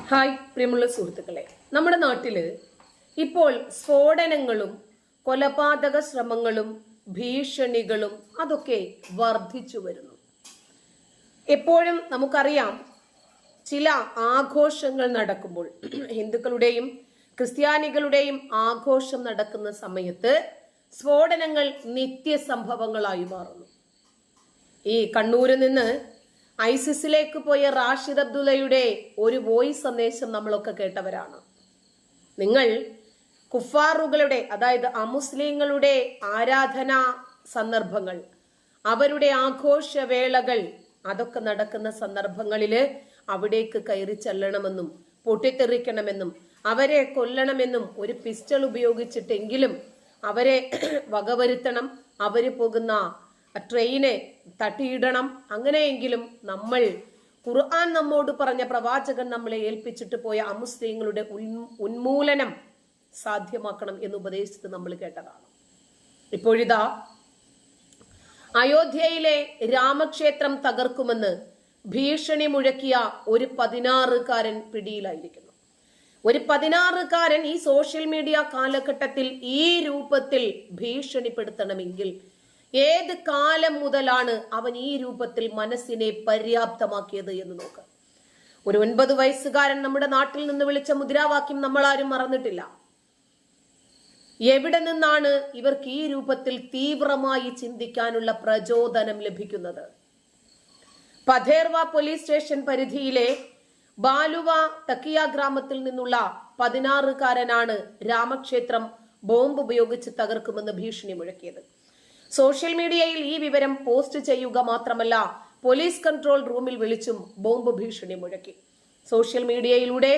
Hi പ്രിയമുള്ള സുഹൃത്തുക്കളെ, നമ്മുടെ നാട്ടില് ഇപ്പോൾ സ്ഫോടനങ്ങളും കൊലപാതക ശ്രമങ്ങളും ഭീഷണികളും അതൊക്കെ വർദ്ധിച്ചു വരുന്നു. എപ്പോഴും നമുക്കറിയാം, ചില ആഘോഷങ്ങൾ നടക്കുമ്പോൾ, ഹിന്ദുക്കളുടെയും ക്രിസ്ത്യാനികളുടെയും ആഘോഷം നടക്കുന്ന സമയത്ത് സ്ഫോടനങ്ങൾ നിത്യസംഭവങ്ങളായി മാറുന്നു. ഈ കണ്ണൂരിൽ നിന്ന് ഐസിസിലേക്ക് പോയ റാഷിദ് അബ്ദുള്ളയുടെ ഒരു വോയിസ് സന്ദേശം നമ്മളൊക്കെ കേട്ടവരാണ്. നിങ്ങൾ കുഫാറുകളുടെ, അതായത് അമുസ്ലിങ്ങളുടെ ആരാധനാ സന്ദർഭങ്ങൾ, അവരുടെ ആഘോഷവേളകൾ, അതൊക്കെ നടക്കുന്ന സന്ദർഭങ്ങളിൽ അവിടേക്ക് കയറി ചെല്ലണമെന്നും പൊട്ടിത്തെറിക്കണമെന്നും അവരെ കൊല്ലണമെന്നും ഒരു പിസ്റ്റൾ ഉപയോഗിച്ചിട്ടെങ്കിലും അവരെ വകവരുത്തണം, അവര് പോകുന്ന ട്രെയിനെ തട്ടിയിടണം. അങ്ങനെയെങ്കിലും നമ്മൾ ഖുർആൻ നമ്മോട് പറഞ്ഞ, പ്രവാചകൻ നമ്മളെ ഏൽപ്പിച്ചിട്ട് പോയ അമുസ്ലിങ്ങളുടെ ഉന്മൂലനം സാധ്യമാക്കണം എന്ന് ഉപദേശിച്ചത് നമ്മൾ കേട്ടതാണ്. ഇപ്പോഴിതാ അയോധ്യയിലെ രാമക്ഷേത്രം തകർക്കുമെന്ന് ഭീഷണി മുഴക്കിയ ഒരു 16-കാരൻ പിടിയിലായിരിക്കുന്നു. ഒരു 16-കാരൻ ഈ സോഷ്യൽ മീഡിയ കാലഘട്ടത്തിൽ ഈ രൂപത്തിൽ ഭീഷണിപ്പെടുത്തണമെങ്കിൽ ഏത് കാലം മുതലാണ് അവൻ ഈ രൂപത്തിൽ മനസ്സിനെ പര്യാപ്തമാക്കിയത് എന്ന് നോക്കാം. ഒരു 9 വയസ്സുകാരൻ നമ്മുടെ നാട്ടിൽ നിന്ന് വിളിച്ച മുദ്രാവാക്യം നമ്മൾ ആരും മറന്നിട്ടില്ല. എവിടെ നിന്നാണ് ഇവർക്ക് ഈ രൂപത്തിൽ തീവ്രമായി ചിന്തിക്കാനുള്ള പ്രചോദനം ലഭിക്കുന്നത്? പഥേർവ പോലീസ് സ്റ്റേഷൻ പരിധിയിലെ ബാലുവ തക്കിയ ഗ്രാമത്തിൽ നിന്നുള്ള 16-കാരനാണ് രാമക്ഷേത്രം ബോംബ് ഉപയോഗിച്ച് തകർക്കുമെന്ന് ഭീഷണി മുഴക്കിയത്. സോഷ്യൽ മീഡിയയിൽ ഈ വിവരം പോസ്റ്റ് ചെയ്യുക മാത്രമല്ല, പോലീസ് കൺട്രോൾ റൂമിൽ വിളിച്ചും ബോംബ് ഭീഷണി മുഴക്കി. സോഷ്യൽ മീഡിയയിലൂടെ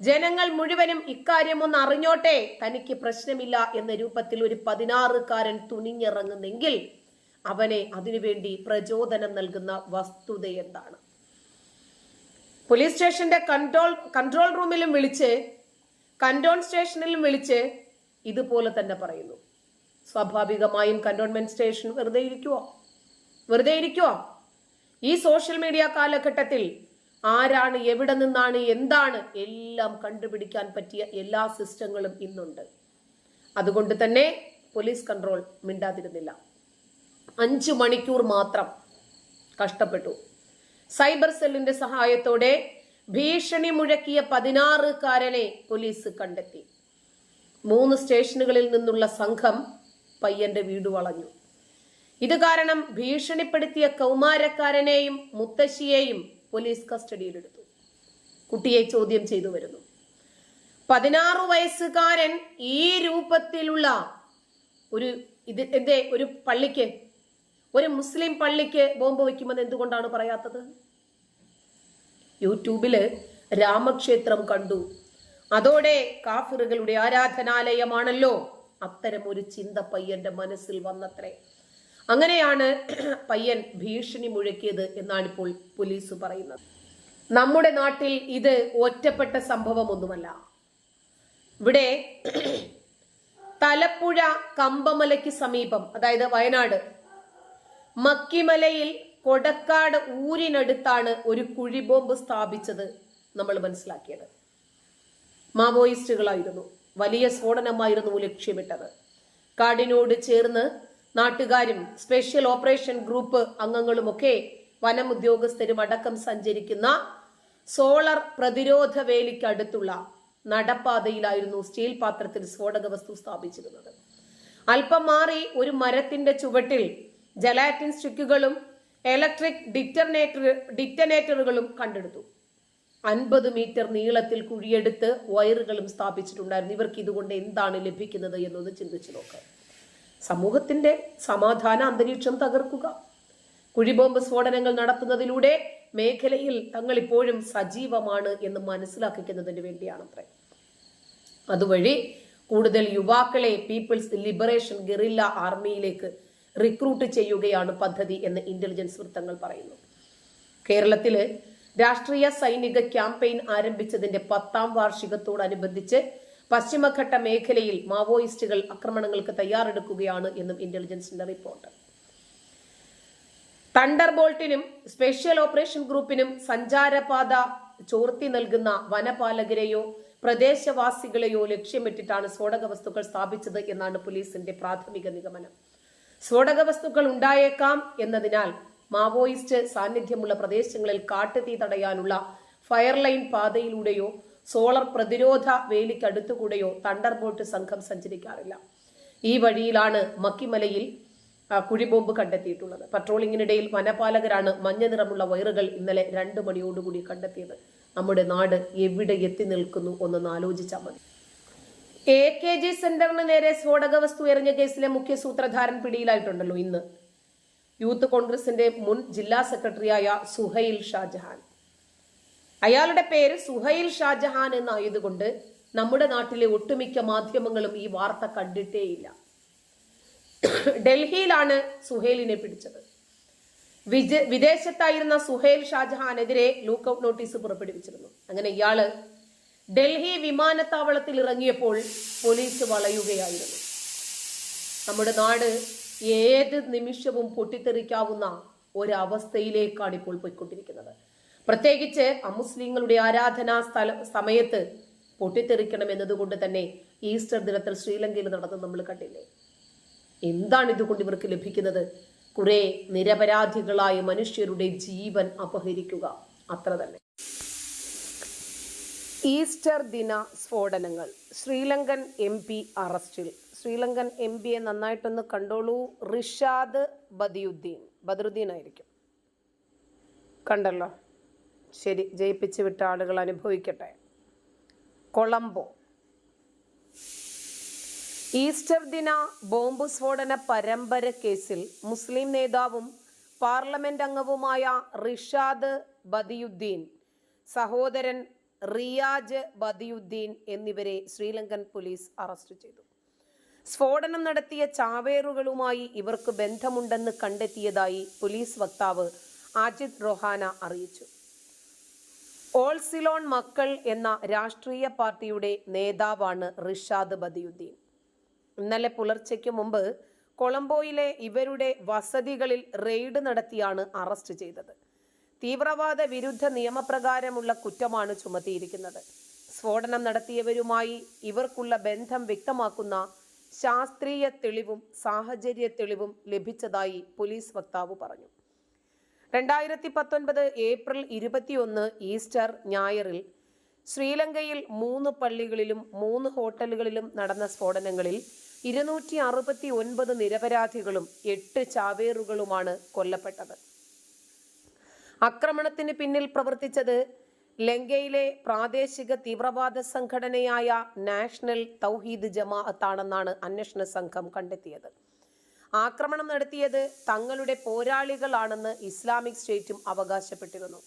ജനങ്ങൾ മുഴുവനും ഇക്കാര്യം ഒന്ന് അറിഞ്ഞോട്ടെ, തനിക്ക് പ്രശ്നമില്ല എന്ന രൂപത്തിൽ ഒരു 16-കാരൻ തുനിഞ്ഞിറങ്ങുന്നെങ്കിൽ അവനെ അതിനുവേണ്ടി പ്രചോദനം നൽകുന്ന വസ്തുത എന്താണ്? പോലീസ് സ്റ്റേഷന്റെ കൺട്രോൾ റൂമിലും വിളിച്ച്, കന്റോൺ സ്റ്റേഷനിലും വിളിച്ച് ഇതുപോലെ തന്നെ പറയുന്നു. സ്വാഭാവികമായും കന്റോൺമെന്റ് സ്റ്റേഷൻ വെറുതെ ഇരിക്കുവോ? ഈ സോഷ്യൽ മീഡിയ കാലഘട്ടത്തിൽ ആരാണ്, എവിടെ നിന്നാണ്, എന്താണ്, എല്ലാം കണ്ടുപിടിക്കാൻ പറ്റിയ എല്ലാ സിസ്റ്റങ്ങളും ഇന്നുണ്ട്. അതുകൊണ്ട് തന്നെ പോലീസ് കൺട്രോൾ മിണ്ടാതിരുന്നില്ല. 5 മണിക്കൂർ മാത്രം കഷ്ടപ്പെട്ടു. സൈബർ സെല്ലിന്റെ സഹായത്തോടെ ഭീഷണി മുഴക്കിയ 16-കാരനെ പോലീസ് കണ്ടെത്തി. 3 സ്റ്റേഷനുകളിൽ നിന്നുള്ള സംഘം പയ്യന്റെ വീട് വളഞ്ഞു. ഇത് കാരണം ഭീഷണിപ്പെടുത്തിയ കൗമാരക്കാരനെയും മുത്തശ്ശിയെയും പോലീസ് കസ്റ്റഡിയിലെടുത്തു. കുട്ടിയെ ചോദ്യം ചെയ്തു വരുന്നു. 16 വയസ്സുകാരൻ ഈ രൂപത്തിലുള്ള ഒരു പള്ളിക്ക്, ഒരു മുസ്ലിം പള്ളിക്ക് ബോംബ് വയ്ക്കുമെന്ന് എന്തുകൊണ്ടാണ് പറയാത്തത്? യൂട്യൂബില് രാമക്ഷേത്രം കണ്ടു, അതോടെ കാഫിറുകളുടെ ആരാധനാലയമാണല്ലോ, അത്തരം ഒരു ചിന്ത പയ്യന്റെ മനസ്സിൽ വന്നത്രേ. അങ്ങനെയാണ് പയ്യൻ ഭീഷണി മുഴക്കിയത് എന്നാണ് ഇപ്പോൾ പോലീസ് പറയുന്നത്. നമ്മുടെ നാട്ടിൽ ഇത് ഒറ്റപ്പെട്ട സംഭവമൊന്നുമല്ല. ഇവിടെ തലപ്പുഴ കമ്പമലയ്ക്ക് സമീപം, അതായത് വയനാട് മക്കിമലയിൽ കൊടക്കാട് ഊരിനടുത്താണ് ഒരു കുഴിബോംബ് സ്ഥാപിച്ചത് നമ്മൾ മനസ്സിലാക്കിയത്. മാവോയിസ്റ്റുകളായിരുന്നു. വലിയ സ്ഫോടനമായിരുന്നു ലക്ഷ്യമിട്ടത്. കാടിനോട് ചേർന്ന് നാട്ടുകാരും സ്പെഷ്യൽ ഓപ്പറേഷൻ ഗ്രൂപ്പ് അംഗങ്ങളുമൊക്കെ വനം ഉദ്യോഗസ്ഥരും അടക്കം സഞ്ചരിക്കുന്ന സോളർ പ്രതിരോധ വേലിക്കടുത്തുള്ള നടപ്പാതയിലായിരുന്നു സ്റ്റീൽ പാത്രത്തിൽ സ്ഫോടക വസ്തു സ്ഥാപിച്ചിരുന്നത്. അല്പം മാറി ഒരു മരത്തിന്റെ ചുവട്ടിൽ ജലാറ്റിൻ സ്റ്റിക്കുകളും ഇലക്ട്രിക് ഡിറ്റനേറ്ററുകളും കണ്ടെടുത്തു. 50 മീറ്റർ നീളത്തിൽ കുഴിയെടുത്ത് വയറുകളും സ്ഥാപിച്ചിട്ടുണ്ടായിരുന്നു. ഇവർക്ക് ഇതുകൊണ്ട് എന്താണ് ലഭിക്കുന്നത് എന്നൊന്ന് ചിന്തിച്ചു നോക്കാം. സമൂഹത്തിന്റെ സമാധാന അന്തരീക്ഷം തകർക്കുക, കുഴിബോംബ് സ്ഫോടനങ്ങൾ നടത്തുന്നതിലൂടെ മേഖലയിൽ തങ്ങൾ ഇപ്പോഴും സജീവമാണ് എന്ന് മനസ്സിലാക്കുന്നതിന് വേണ്ടിയാണത്രേ. അതുവഴി കൂടുതൽ യുവാക്കളെ പീപ്പിൾസ് ലിബറേഷൻ ഗറില്ല ആർമിയിലേക്ക് റിക്രൂട്ട് ചെയ്യുകയാണ് പദ്ധതി എന്ന് ഇന്റലിജൻസ് വൃത്തങ്ങൾ പറയുന്നു. കേരളത്തില് രാഷ്ട്രീയ സൈനിക ക്യാമ്പയിൻ ആരംഭിച്ചതിന്റെ 10ാം വാർഷികത്തോടനുബന്ധിച്ച് പശ്ചിമഘട്ട മേഖലയിൽ മാവോയിസ്റ്റുകൾ ആക്രമണങ്ങൾക്ക് തയ്യാറെടുക്കുകയാണ് എന്നും ഇന്റലിജൻസിന്റെ റിപ്പോർട്ട്. തണ്ടർ ബോൾട്ടിനും സ്പെഷ്യൽ ഓപ്പറേഷൻ ഗ്രൂപ്പിനും സഞ്ചാരപാത ചോർത്തി നൽകുന്ന വനപാലകരെയോ പ്രദേശവാസികളെയോ ലക്ഷ്യമിട്ടിട്ടാണ് സ്ഫോടക വസ്തുക്കൾ സ്ഥാപിച്ചത് എന്നാണ് പോലീസിന്റെ പ്രാഥമിക നിഗമനം. സ്ഫോടക വസ്തുക്കൾ ഉണ്ടായേക്കാം എന്നതിനാൽ മാവോയിസ്റ്റ് സാന്നിധ്യമുള്ള പ്രദേശങ്ങളിൽ കാട്ടുതീ തടയാനുള്ള ഫയർലൈൻ പാതയിലൂടെയോ സോളർ പ്രതിരോധ വേലിക്കടുത്തുകൂടെയോ തണ്ടർബോൾട്ട് സംഘം സഞ്ചരിക്കാറില്ല. ഈ വഴിയിലാണ് മക്കിമലയിൽ കുഴിബോംബ് കണ്ടെത്തിയിട്ടുള്ളത്. പട്രോളിങ്ങിനിടയിൽ വനപാലകരാണ് മഞ്ഞ നിറമുള്ള വയറുകൾ ഇന്നലെ 2 മണിയോടുകൂടി കണ്ടെത്തിയത്. നമ്മുടെ നാട് എവിടെ എത്തി നിൽക്കുന്നു ഒന്നൊന്ന് ആലോചിച്ചാൽ മതി. AKG സെന്ററിന് നേരെ സ്ഫോടക വസ്തു എറിഞ്ഞ കേസിലെ മുഖ്യ സൂത്രധാരൻ പിടിയിലായിട്ടുണ്ടല്ലോ ഇന്ന്. യൂത്ത് കോൺഗ്രസിന്റെ മുൻ ജില്ലാ സെക്രട്ടറിയായ സുഹൈൽ ഷാജഹാൻ. അയാളുടെ പേര് സുഹൈൽ ഷാജഹാൻ എന്നായതുകൊണ്ട് നമ്മുടെ നാട്ടിലെ ഒട്ടുമിക്ക മാധ്യമങ്ങളും ഈ വാർത്ത കണ്ടിട്ടേയില്ല. ഡൽഹിയിലാണ് സുഹൈലിനെ പിടിച്ചത്. വിദേശത്തായിരുന്ന സുഹൈൽ ഷാജഹാനെതിരെ ലൂക്കൌട്ട് നോട്ടീസ് പുറപ്പെടുവിച്ചിരുന്നു. അങ്ങനെ ഇയാള് ഡൽഹി വിമാനത്താവളത്തിൽ ഇറങ്ങിയപ്പോൾ പോലീസ് വളയുകയായിരുന്നു. നമ്മുടെ നാട് ഏത് നിമിഷവും പൊട്ടിത്തെറിക്കാവുന്ന ഒരവസ്ഥയിലേക്കാണ് ഇപ്പോൾ പോയിക്കൊണ്ടിരിക്കുന്നത്. പ്രത്യേകിച്ച് അമുസ്ലിങ്ങളുടെ ആരാധനാ സമയത്ത് പൊട്ടിത്തെറിക്കണം എന്നതുകൊണ്ട് തന്നെ ഈസ്റ്റർ ദിനത്തിൽ ശ്രീലങ്കയിൽ നടന്നത് നമ്മൾ കണ്ടില്ലേ. എന്താണ് ഇതുകൊണ്ട് ഇവർക്ക് ലഭിക്കുന്നത്? കുറെ നിരപരാധികളായ മനുഷ്യരുടെ ജീവൻ അപഹരിക്കുക, അത്ര തന്നെ. ഈസ്റ്റർ ദിന സ്ഫോടനങ്ങൾ. ശ്രീലങ്കൻ MP അറസ്റ്റിൽ. ശ്രീലങ്കൻ MPയെ നന്നായിട്ടൊന്ന് കണ്ടോളൂ. റിഷാദ് ബദറുദ്ദീൻ ആയിരിക്കും. കണ്ടല്ലോ, ശരി, ജയിപ്പിച്ചു വിട്ട ആളുകൾ അനുഭവിക്കട്ടെ. കൊളംബോ. ഈസ്റ്റർ ദിന ബോംബ് സ്ഫോടന പരമ്പര കേസിൽ മുസ്ലിം നേതാവും പാർലമെന്റ് അംഗവുമായ റിഷാദ് ബദിയുദ്ദീൻ, സഹോദരൻ റിയാജ് ബദിയുദ്ദീൻ എന്നിവരെ ശ്രീലങ്കൻ പോലീസ് അറസ്റ്റ് ചെയ്തു. സ്ഫോടനം നടത്തിയ ചാവേറുകളുമായി ഇവർക്ക് ബന്ധമുണ്ടെന്ന് കണ്ടെത്തിയതായി പോലീസ് വക്താവ് ആജിദ് റൊഹാന അറിയിച്ചു. ഓൾ സിലോൺ മക്കൾ എന്ന രാഷ്ട്രീയ പാർട്ടിയുടെ നേതാവാണ് റിഷാദ് ബദിയുദ്ദീൻ. ഇന്നലെ പുലർച്ചയ്ക്ക് മുമ്പ് കൊളംബോയിലെ ഇവരുടെ വസതികളിൽ റെയ്ഡ് നടത്തിയാണ് അറസ്റ്റ് ചെയ്തത്. തീവ്രവാദ വിരുദ്ധ നിയമപ്രകാരമുള്ള കുറ്റമാണ് ചുമത്തിയിരിക്കുന്നത്. സ്ഫോടനം നടത്തിയവരുമായി ഇവർക്കുള്ള ബന്ധം വ്യക്തമാക്കുന്ന ശാസ്ത്രീയ തെളിവും സാഹചര്യ തെളിവും ലഭിച്ചതായി പോലീസ് വക്താവ് പറഞ്ഞു. 2019 ഏപ്രിൽ 21 ഈസ്റ്റർ ഞായറിൽ ശ്രീലങ്കയിൽ 3 പള്ളികളിലും 3 ഹോട്ടലുകളിലും നടന്ന സ്ഫോടനങ്ങളിൽ 269 നിരപരാധികളും 8 ചാവേറുകളുമാണ് കൊല്ലപ്പെട്ടത്. ആക്രമണത്തിന് പിന്നിൽ പ്രവർത്തിച്ചത് ലങ്കയിലെ പ്രാദേശിക തീവ്രവാദ സംഘടനയായ നാഷണൽ തൗഹീദ് ജമാഅത്താണെന്നാണ് അന്വേഷണ സംഘം കണ്ടെത്തിയത്. ആക്രമണം നടത്തിയത് തങ്ങളുടെ പോരാളികളാണെന്ന് ഇസ്ലാമിക് സ്റ്റേറ്റും അവകാശപ്പെട്ടിരുന്നു.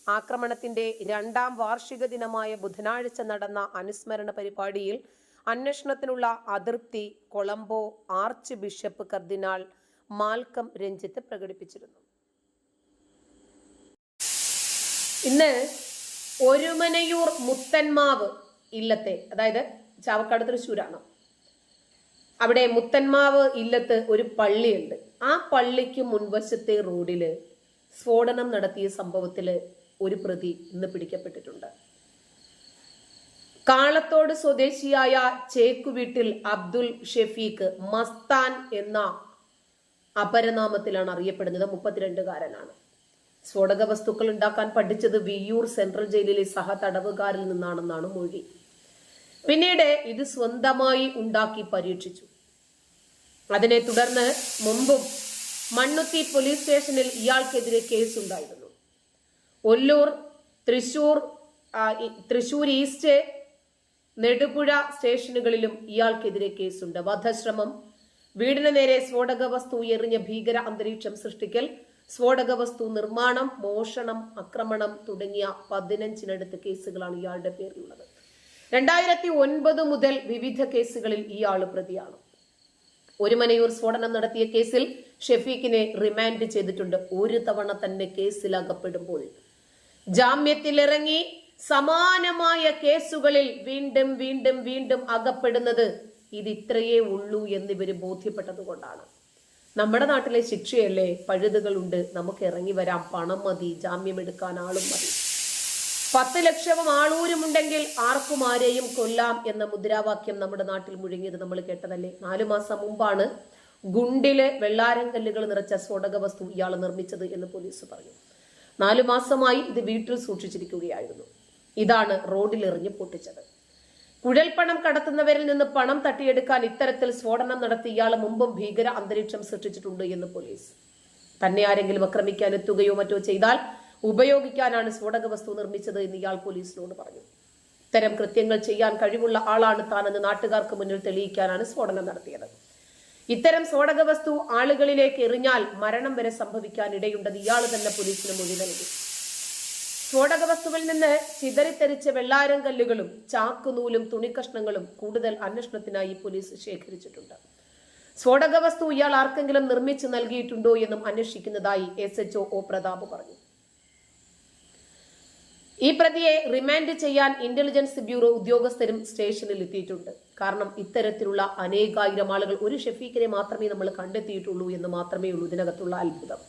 ആക്രമണത്തിന്റെ 2ാം വാർഷിക ദിനമായ ബുധനാഴ്ച നടന്ന അനുസ്മരണ പരിപാടിയിൽ അന്വേഷണത്തിനുള്ള അതൃപ്തി കൊളംബോ ആർച്ച് ബിഷപ്പ് കർദിനാൾ മാൽക്കം രഞ്ജിത്ത് പ്രകടിപ്പിച്ചിരുന്നു. ഇന്ന് ഒരുമനയൂർ മുത്തന്മാവ് ഇല്ലത്തെ, അതായത് ചാവക്കാട് തൃശ്ശൂരാണ്, അവിടെ മുത്തന്മാവ് ഇല്ലത്ത് ഒരു പള്ളിയുണ്ട്. ആ പള്ളിക്ക് മുൻവശത്തെ റോഡില് സ്ഫോടനം നടത്തിയ സംഭവത്തില് ഒരു പ്രതി ഇന്ന് പിടിക്കപ്പെട്ടിട്ടുണ്ട്. കാളത്തോട് സ്വദേശിയായ ചേക്കുവീട്ടിൽ അബ്ദുൽ ഷെഫീഖ് മസ്താൻ എന്ന അപരനാമത്തിലാണ് അറിയപ്പെടുന്നത്. 32കാരനാണ്. സ്ഫോടക വസ്തുക്കൾ ഉണ്ടാക്കാൻ പഠിച്ചത് വിയ്യൂർ സെൻട്രൽ ജയിലിലെ സഹതടവുകാരിൽ നിന്നാണെന്നാണ് മൊഴി. പിന്നീട് ഇത് സ്വന്തമായി ഉണ്ടാക്കി പരീക്ഷിച്ചു. അതിനെ തുടർന്ന് മുമ്പും മണ്ണുത്തി പോലീസ് സ്റ്റേഷനിൽ ഇയാൾക്കെതിരെ കേസുണ്ടായിരുന്നു. ഒല്ലൂർ, തൃശൂർ ഈസ്റ്റ്, നെടുപുഴ സ്റ്റേഷനുകളിലും ഇയാൾക്കെതിരെ കേസുണ്ട്. വധശ്രമം, വീടിന് നേരെ സ്ഫോടക വസ്തു എറിഞ്ഞ ഭീകര അന്തരീക്ഷം സൃഷ്ടിക്കൽ, സ്ഫോടക വസ്തു നിർമ്മാണം, മോഷണം, ആക്രമണം തുടങ്ങിയ 15-നടുത്ത് കേസുകളാണ് ഇയാളുടെ പേരിലുള്ളത്. 2009 മുതൽ വിവിധ കേസുകളിൽ ഇയാൾ പ്രതിയാണ്. ഒരുമനയൂർ സ്ഫോടനം നടത്തിയ കേസിൽ ഷെഫീഖിനെ റിമാൻഡ് ചെയ്തിട്ടുണ്ട്. ഒരു തവണ തന്നെ കേസിലകപ്പെടുമ്പോൾ ജാമ്യത്തിലിറങ്ങി സമാനമായ കേസുകളിൽ വീണ്ടും വീണ്ടും വീണ്ടും അകപ്പെടുന്നത് ഇത് ഇത്രയേ ഉള്ളൂ എന്നിവര് ബോധ്യപ്പെട്ടത് കൊണ്ടാണ്. നമ്മുടെ നാട്ടിലെ ശിക്ഷയല്ലേ, പഴുതുകളുണ്ട്, നമുക്ക് ഇറങ്ങി വരാം, പണം മതി, ജാമ്യം എടുക്കാൻ ആളും മതി. 10 ലക്ഷവും ആളൂരുമുണ്ടെങ്കിൽ ആർക്കും ആരെയും കൊല്ലാം എന്ന മുദ്രാവാക്യം നമ്മുടെ നാട്ടിൽ മുഴങ്ങിയത് നമ്മൾ കേട്ടതല്ലേ? 4 മാസം മുമ്പാണ് ഗുണ്ടിലെ വെള്ളാരം കല്ലുകൾ നിറച്ച സ്ഫോടക വസ്തു ഇയാൾ നിർമ്മിച്ചത് എന്ന് പോലീസ് പറഞ്ഞു. 4 മാസമായി ഇത് വീട്ടിൽ സൂക്ഷിച്ചിരിക്കുകയായിരുന്നു. ഇതാണ് റോഡിൽ എറിഞ്ഞ് പൊട്ടിച്ചത്. കുഴൽപ്പണം കടത്തുന്നവരിൽ നിന്ന് പണം തട്ടിയെടുക്കാൻ ഇത്തരത്തിൽ സ്ഫോടനം നടത്തി ഇയാൾ മുമ്പും ഭീകര അന്തരീക്ഷം സൃഷ്ടിച്ചിട്ടുണ്ട് എന്ന് പോലീസ്. തന്നെ ആരെങ്കിലും ആക്രമിക്കാൻ എത്തുകയോ മറ്റോ ചെയ്താൽ ഉപയോഗിക്കാനാണ് സ്ഫോടക വസ്തു നിർമ്മിച്ചത് എന്ന് ഇയാൾ പോലീസിനോട് പറഞ്ഞു. ഇത്തരം കൃത്യങ്ങൾ ചെയ്യാൻ കഴിവുള്ള ആളാണ് താനെന്ന് നാട്ടുകാർക്ക് മുന്നിൽ തെളിയിക്കാനാണ് സ്ഫോടനം നടത്തിയത്. ഇത്തരം സ്ഫോടക വസ്തു ആളുകളിലേക്ക് എറിഞ്ഞാൽ മരണം വരെ സംഭവിക്കാൻ ഇടയുണ്ടെന്ന് ഇയാൾ തന്നെ പോലീസിന് മൊഴി നൽകി. സ്ഫോടക വസ്തുവിൽ നിന്ന് ചിതറിത്തെറിച്ച വെള്ളാരം കല്ലുകളും ചാക്കുനൂലും തുണിക്കഷ്ണങ്ങളും കൂടുതൽ അന്വേഷണത്തിനായി പോലീസ് ശേഖരിച്ചിട്ടുണ്ട്. സ്ഫോടക വസ്തു ഇയാൾ ആർക്കെങ്കിലും നിർമ്മിച്ചു നൽകിയിട്ടുണ്ടോ എന്നും അന്വേഷിക്കുന്നതായി SHO പ്രതാപ് പറഞ്ഞു. ഈ പ്രതിയെ റിമാൻഡ് ചെയ്യാൻ ഇന്റലിജൻസ് ബ്യൂറോ ഉദ്യോഗസ്ഥരും സ്റ്റേഷനിൽ എത്തിയിട്ടുണ്ട്. കാരണം ഇത്തരത്തിലുള്ള അനേകായിരം ആളുകൾ, ഒരു ഷെഫീഖിനെ മാത്രമേ നമ്മൾ കണ്ടെത്തിയിട്ടുള്ളൂ എന്ന് മാത്രമേ ഉള്ളൂ ഇതിനകത്തുള്ള അത്ഭുതം.